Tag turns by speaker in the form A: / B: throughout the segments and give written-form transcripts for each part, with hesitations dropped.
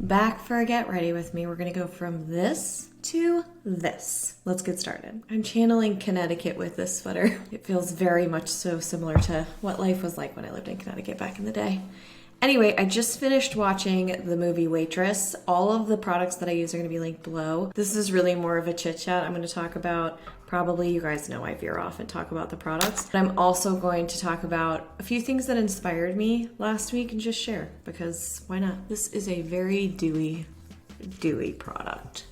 A: Back for a get ready with me. We're gonna go from this to this. Let's get started. I'm channeling Connecticut with this sweater. It feels very much so similar to what life was like when I lived in Connecticut back in the day. Anyway, I just finished watching the movie Waitress. All of the products that I use are going to be linked below. This is really more of a chit chat. I'm going to talk about, probably you guys know I veer off and talk about the products. But I'm also going to talk about a few things that inspired me last week and just share, because why not? This is a very dewy product.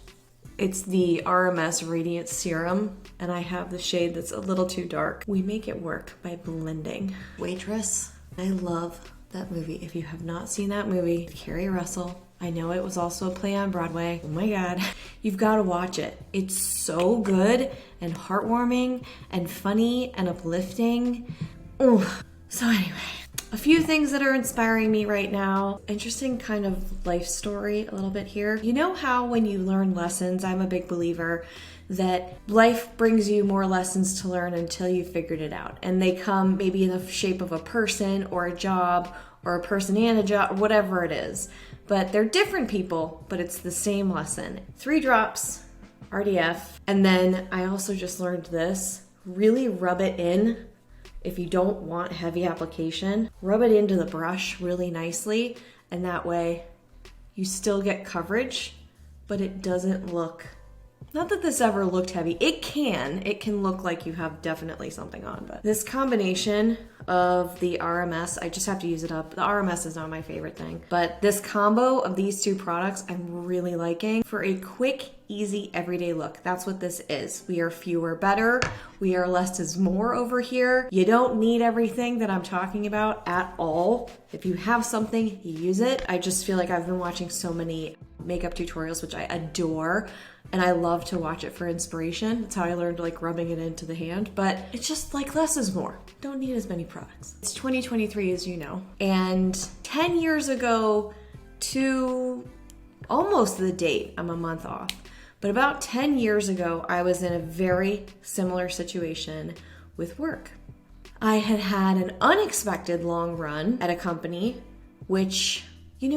A: It's the RMS Radiant Serum, and I have the shade that's a little too dark. We make it work by blending. Waitress, I love that movie. If you have not seen that movie, Carrie Russell, I know it was also a play on Broadway. Oh my God, you've got to watch it. It's so good and heartwarming and funny and uplifting. Ooh. So anyway, a few things that are inspiring me right now. Interesting kind of life story a little bit here. You know how when you learn lessons, I'm a big believer that life brings you more lessons to learn until you've figured it out. And they come maybe in the shape of a person or a job or a person and a job, or whatever it is. But they're different people, but it's the same lesson. 3 drops, RDF. And then I also just learned this. Really rub it in. If you don't want heavy application, rub it into the brush really nicely. And that way you still get coverage, but it doesn't look, not that this ever looked heavy. It can look like you have definitely something on, but this combination of the RMS, I just have to use it up. The RMS is not my favorite thing, but this combo of these 2 products I'm really liking for a quick, easy, everyday look. That's what this is. We are fewer better. We are less is more over here. You don't need everything that I'm talking about at all. If you have something, you use it. I just feel like I've been watching so many makeup tutorials, which I adore. And I love to watch it for inspiration. That's how I learned like rubbing it into the hand, but it's just like less is more. Don't need as many products. It's 2023, as you know. And 10 years ago to almost the date, I'm a month off, but about 10 years ago, I was in a very similar situation with work. I had had an unexpected long run at a company, which you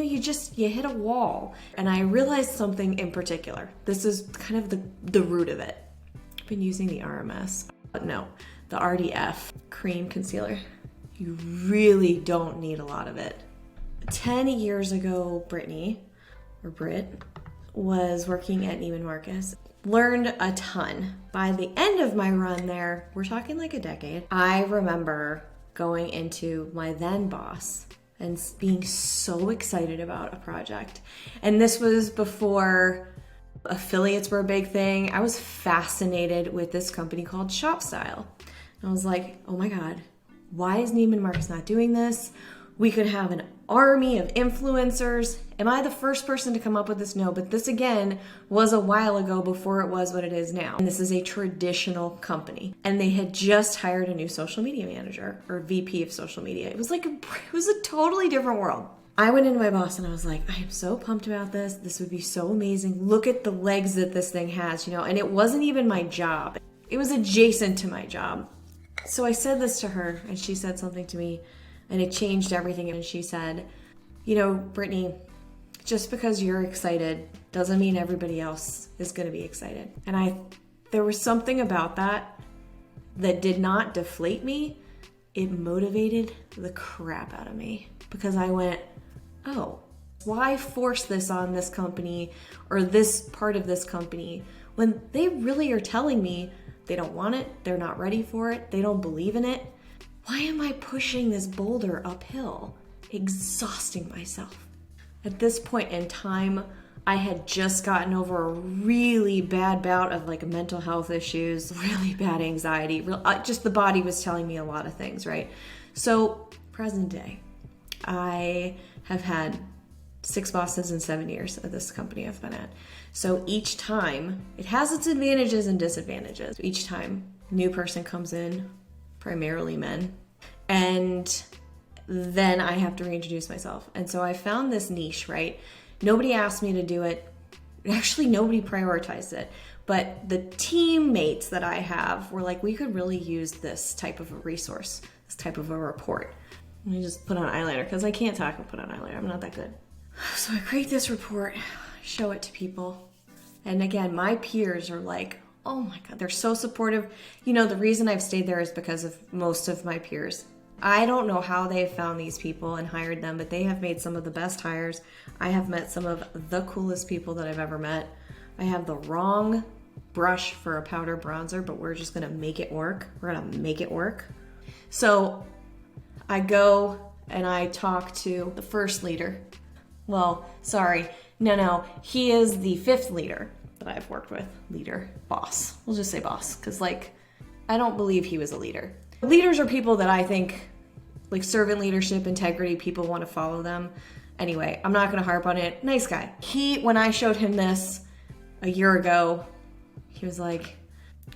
A: hit a wall. And I realized something in particular. This is kind of the root of it. I've been using the RMS, no, the RDF cream concealer. You really don't need a lot of it. 10 years ago, Britt was working at Neiman Marcus. Learned a ton. By the end of my run there, we're talking like a decade, I remember going into my then boss and being so excited about a project. And this was before affiliates were a big thing. I was fascinated with this company called ShopStyle. And I was like, oh my God, why is Neiman Marcus not doing this? We could have an army of influencers. Am I the first person to come up with this? No, but this again was a while ago before it was what it is now. And this is a traditional company. And they had just hired a new social media manager or VP of social media. It was a totally different world. I went into my boss and I was like, I am so pumped about this. This would be so amazing. Look at the legs that this thing has, and it wasn't even my job. It was adjacent to my job. So I said this to her and she said something to me and it changed everything. And she said, Brittany, just because you're excited doesn't mean everybody else is going to be excited. And there was something about that did not deflate me. It motivated the crap out of me because I went, oh, why force this on this company or this part of this company when they really are telling me they don't want it, they're not ready for it, they don't believe in it? Why am I pushing this boulder uphill, exhausting myself? At this point in time, I had just gotten over a really bad bout of mental health issues, really bad anxiety, just the body was telling me a lot of things, right? So present day, I have had 6 bosses in 7 years at this company I've been at. So each time, it has its advantages and disadvantages. Each time, new person comes in, primarily men, and then I have to reintroduce myself. And so I found this niche, right? Nobody asked me to do it. Actually, nobody prioritized it. But the teammates that I have were like, we could really use this type of a resource, this type of a report. Let me just put on eyeliner because I can't talk and put on eyeliner. I'm not that good. So I create this report, show it to people. And again, my peers are like, oh my God, they're so supportive. You know, the reason I've stayed there is because of most of my peers. I don't know how they have found these people and hired them, but they have made some of the best hires. I have met some of the coolest people that I've ever met. I have the wrong brush for a powder bronzer, but we're just gonna make it work. We're gonna make it work. So I go and I talk to the first leader. Well, sorry, no, he is the 5th leader that I've worked with. Leader, boss. We'll just say boss, because like, I don't believe he was a leader. Leaders are people that I think, like servant leadership, integrity, people want to follow them. Anyway, I'm not gonna harp on it. Nice guy. When I showed him this a year ago, he was like,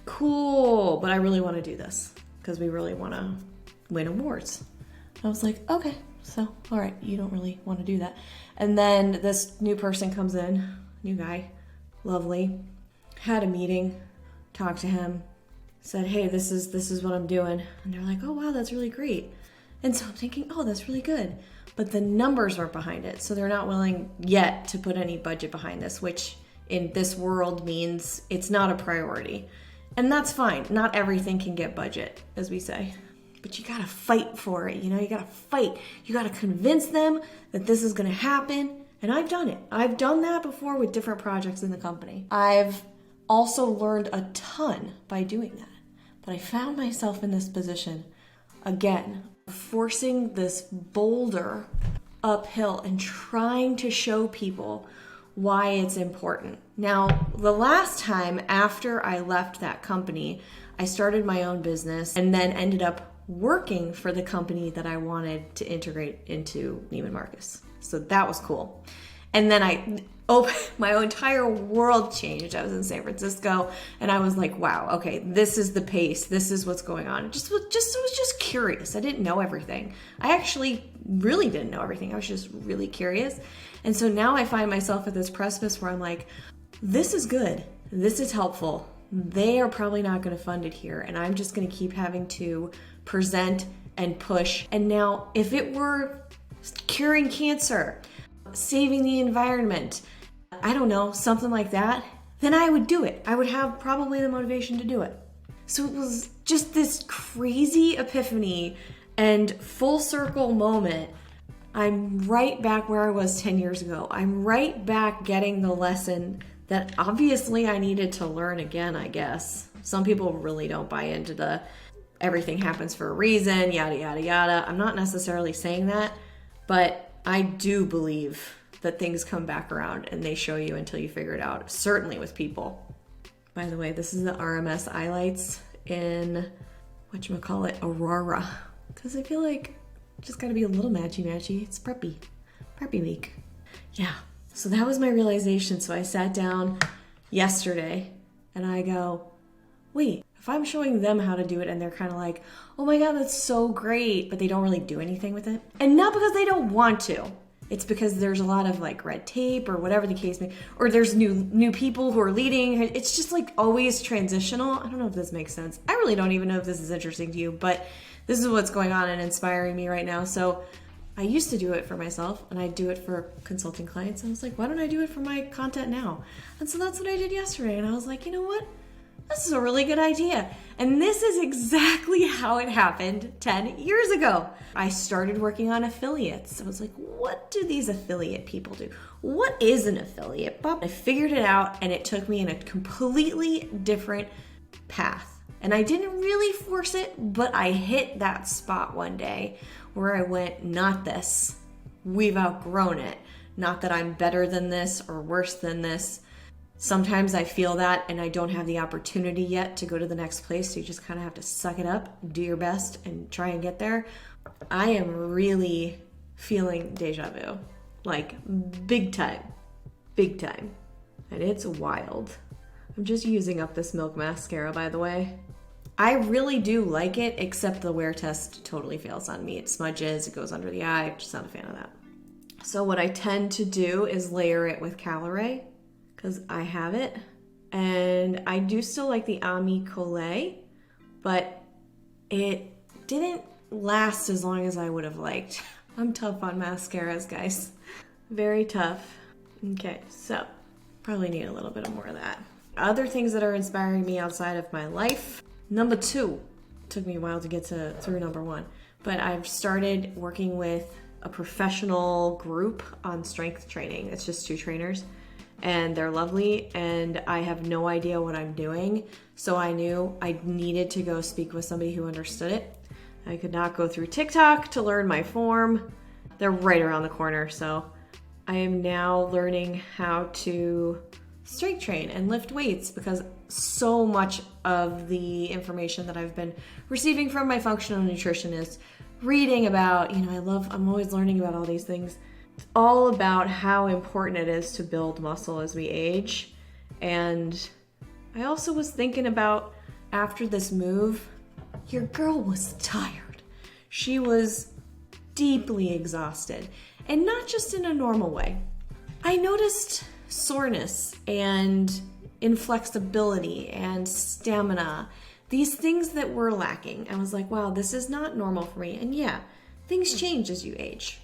A: cool, but I really want to do this because we really want to win awards. I was like, okay, so, all right, you don't really want to do that. And then this new person comes in, new guy, lovely, had a meeting, talked to him, said, hey, this is what I'm doing. And they're like, oh, wow, that's really great. And so I'm thinking, oh, that's really good. But the numbers weren't behind it. So they're not willing yet to put any budget behind this, which in this world means it's not a priority. And that's fine. Not everything can get budget, as we say. But you gotta fight for it, you know? You gotta fight. You gotta convince them that this is gonna happen. And I've done it. I've done that before with different projects in the company. I've also learned a ton by doing that. But I found myself in this position, again, forcing this boulder uphill and trying to show people why it's important. Now, the last time after I left that company, I started my own business and then ended up working for the company that I wanted to integrate into Neiman Marcus. So that was cool. And then my entire world changed. I was in San Francisco and I was like, wow, okay, this is the pace. This is what's going on. I was just curious. I didn't know everything. I actually really didn't know everything. I was just really curious. And so now I find myself at this precipice where I'm like, this is good. This is helpful. They are probably not going to fund it here. And I'm just going to keep having to present and push. And now if it were curing cancer, saving the environment, I don't know, something like that, then I would do it. I would have probably the motivation to do it. So it was just this crazy epiphany and full circle moment. I'm right back where I was 10 years ago. I'm right back getting the lesson that obviously I needed to learn again, I guess. Some people really don't buy into the everything happens for a reason, yada, yada, yada. I'm not necessarily saying that, but I do believe that things come back around and they show you until you figure it out, certainly with people. By the way, this is the RMS Eyelights in, whatchamacallit, Aurora. Because I feel like just gotta be a little matchy-matchy. It's preppy week. Yeah, so that was my realization. So I sat down yesterday and I go, wait, if I'm showing them how to do it and they're kind of like, oh my God, that's so great, but they don't really do anything with it. And not because they don't want to. It's because there's a lot of like red tape or whatever the case may be, or there's new people who are leading. It's just like always transitional. I don't know if this makes sense. I really don't even know if this is interesting to you, but this is what's going on and inspiring me right now. So I used to do it for myself and I do it for consulting clients. And I was like, why don't I do it for my content now? And so that's what I did yesterday. And I was like, you know what? This is a really good idea. And this is exactly how it happened 10 years ago. I started working on affiliates. I was like, what do these affiliate people do? What is an affiliate? I figured it out and it took me in a completely different path. And I didn't really force it, but I hit that spot one day where I went, not this. We've outgrown it. Not that I'm better than this or worse than this. Sometimes I feel that and I don't have the opportunity yet to go to the next place. So you just kind of have to suck it up, do your best and try and get there. I am really feeling deja vu, like big time. And it's wild. I'm just using up this Milk mascara, by the way. I really do like it, except the wear test totally fails on me. It smudges, it goes under the eye. I'm just not a fan of that. So what I tend to do is layer it with Caloray, because I have it. And I do still like the Ami Collet, but it didn't last as long as I would have liked. I'm tough on mascaras, guys. Very tough. Okay, so probably need a little bit more of that. Other things that are inspiring me outside of my life. Number 2. Took me a while to get through number 1. But I've started working with a professional group on strength training. It's just 2 trainers. And they're lovely, and I have no idea what I'm doing. So I knew I needed to go speak with somebody who understood it. I could not go through TikTok to learn my form. They're right around the corner, so I am now learning how to strength train and lift weights, because so much of the information that I've been receiving from my functional nutritionist, reading about, I'm always learning about all these things. It's all about how important it is to build muscle as we age. And I also was thinking about, after this move, your girl was tired. She was deeply exhausted, and not just in a normal way. I noticed soreness and inflexibility and stamina, these things that were lacking. I was like, wow, this is not normal for me. And yeah, things change as you age.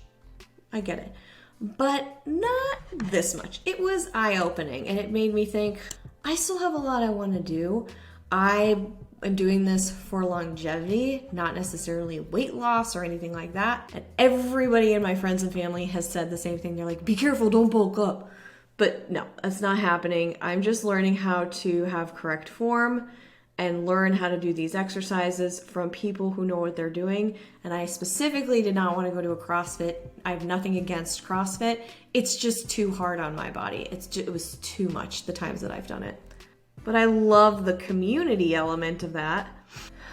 A: I get it. But not this much. It was eye-opening, and it made me think, I still have a lot I want to do. I am doing this for longevity, not necessarily weight loss or anything like that. And everybody in my friends and family has said the same thing. They're like, be careful, don't bulk up. But no, that's not happening. I'm just learning how to have correct form and learn how to do these exercises from people who know what they're doing. And I specifically did not want to go to a CrossFit. I have nothing against CrossFit. It's just too hard on my body. It was too much the times that I've done it. But I love the community element of that.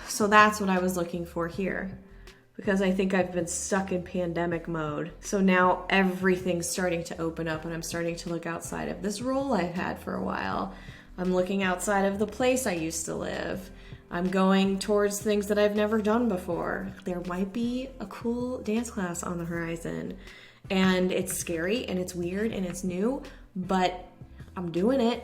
A: So that's what I was looking for here, because I think I've been stuck in pandemic mode. So now everything's starting to open up, and I'm starting to look outside of this role I've had for a while. I'm looking outside of the place I used to live. I'm going towards things that I've never done before. There might be a cool dance class on the horizon, and it's scary and it's weird and it's new, but I'm doing it.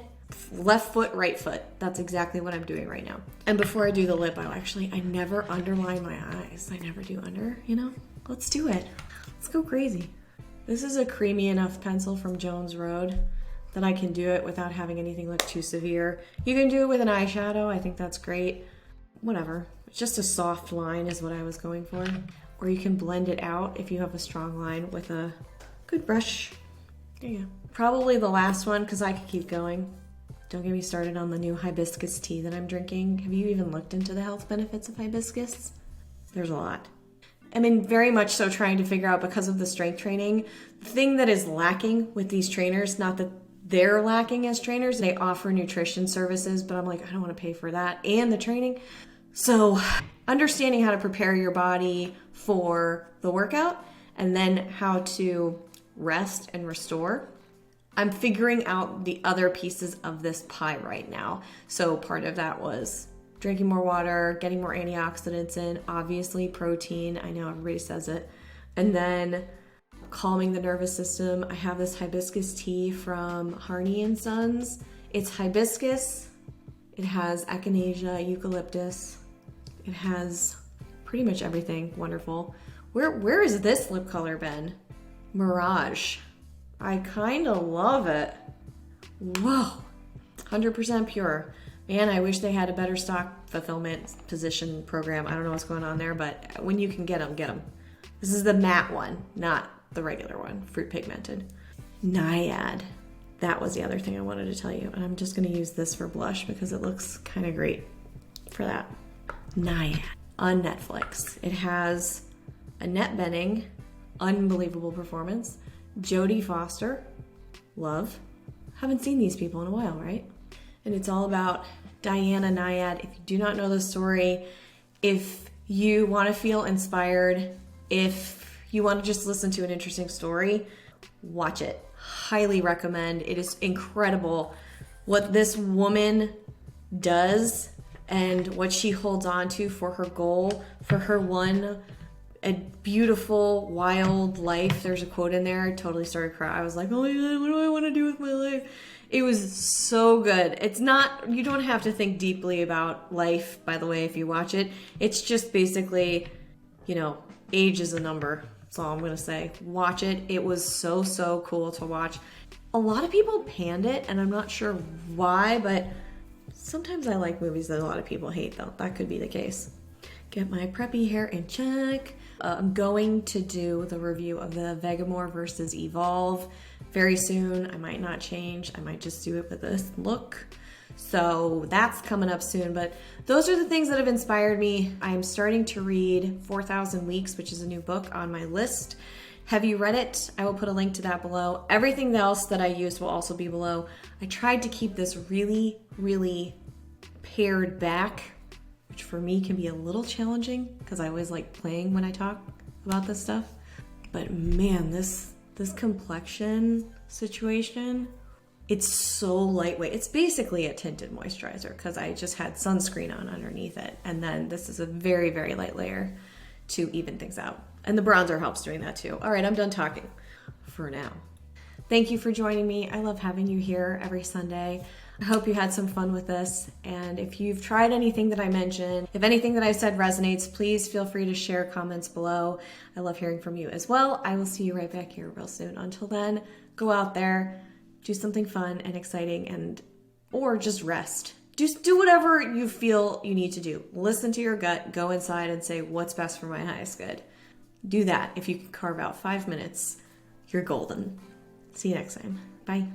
A: Left foot, right foot. That's exactly what I'm doing right now. And before I do the lip, I never underline my eyes. I never do under, Let's do it. Let's go crazy. This is a creamy enough pencil from Jones Road that I can do it without having anything look too severe. You can do it with an eyeshadow. I think that's great. Whatever. Just a soft line is what I was going for. Or you can blend it out if you have a strong line with a good brush. There you go. Probably the last one, because I could keep going. Don't get me started on the new hibiscus tea that I'm drinking. Have you even looked into the health benefits of hibiscus? There's a lot. I mean, very much so trying to figure out, because of the strength training, the thing that is lacking with these trainers, not that they're lacking as trainers, they offer nutrition services, but I'm like, I don't want to pay for that and the training. So understanding how to prepare your body for the workout, and then how to rest and restore. I'm figuring out the other pieces of this pie right now. So part of that was drinking more water, getting more antioxidants in, obviously protein. I know everybody says it. And then calming the nervous system. I have this hibiscus tea from Harney and Sons. It's hibiscus. It has echinacea, eucalyptus. It has pretty much everything wonderful. Where has this lip color been? Mirage. I kind of love it. Whoa, 100% pure. Man, I wish they had a better stock fulfillment position program. I don't know what's going on there, but when you can get them, get them. This is the matte one, not the regular one, fruit pigmented. Naiad. That was the other thing I wanted to tell you. And I'm just going to use this for blush because it looks kind of great for that. Naiad on Netflix. It has Annette Bening, unbelievable performance. Jodie Foster, love. Haven't seen these people in a while, right? And it's all about Diana Naiad. If you do not know the story, if you want to feel inspired, if you want to just listen to an interesting story, watch it. Highly recommend. It is incredible what this woman does and what she holds on to for her goal, for her a beautiful, wild life. There's a quote in there. I totally started crying. I was like, oh my God, what do I want to do with my life? It was so good. It's not, you don't have to think deeply about life, by the way, if you watch it. It's just basically, age is a number. That's all I'm gonna say. Watch it. It was so, so cool to watch. A lot of people panned it, and I'm not sure why, but sometimes I like movies that a lot of people hate, though. That could be the case. Get my preppy hair in check. I'm going to do the review of the Vegamore versus Evolve very soon. I might not change. I might just do it with this look. So that's coming up soon, but those are the things that have inspired me. I'm starting to read 4,000 Weeks, which is a new book on my list. Have you read it? I will put a link to that below. Everything else that I used will also be below. I tried to keep this really, really pared back, which for me can be a little challenging because I always like playing when I talk about this stuff. But man, this complexion situation, it's so lightweight. It's basically a tinted moisturizer because I just had sunscreen on underneath it. And then this is a very, very light layer to even things out. And the bronzer helps doing that too. All right, I'm done talking for now. Thank you for joining me. I love having you here every Sunday. I hope you had some fun with this. And if you've tried anything that I mentioned, if anything that I said resonates, please feel free to share comments below. I love hearing from you as well. I will see you right back here real soon. Until then, go out there, do something fun and exciting, or just rest. Just do whatever you feel you need to do. Listen to your gut, go inside and say, what's best for my highest good? Do that. If you can carve out 5 minutes, you're golden. See you next time. Bye.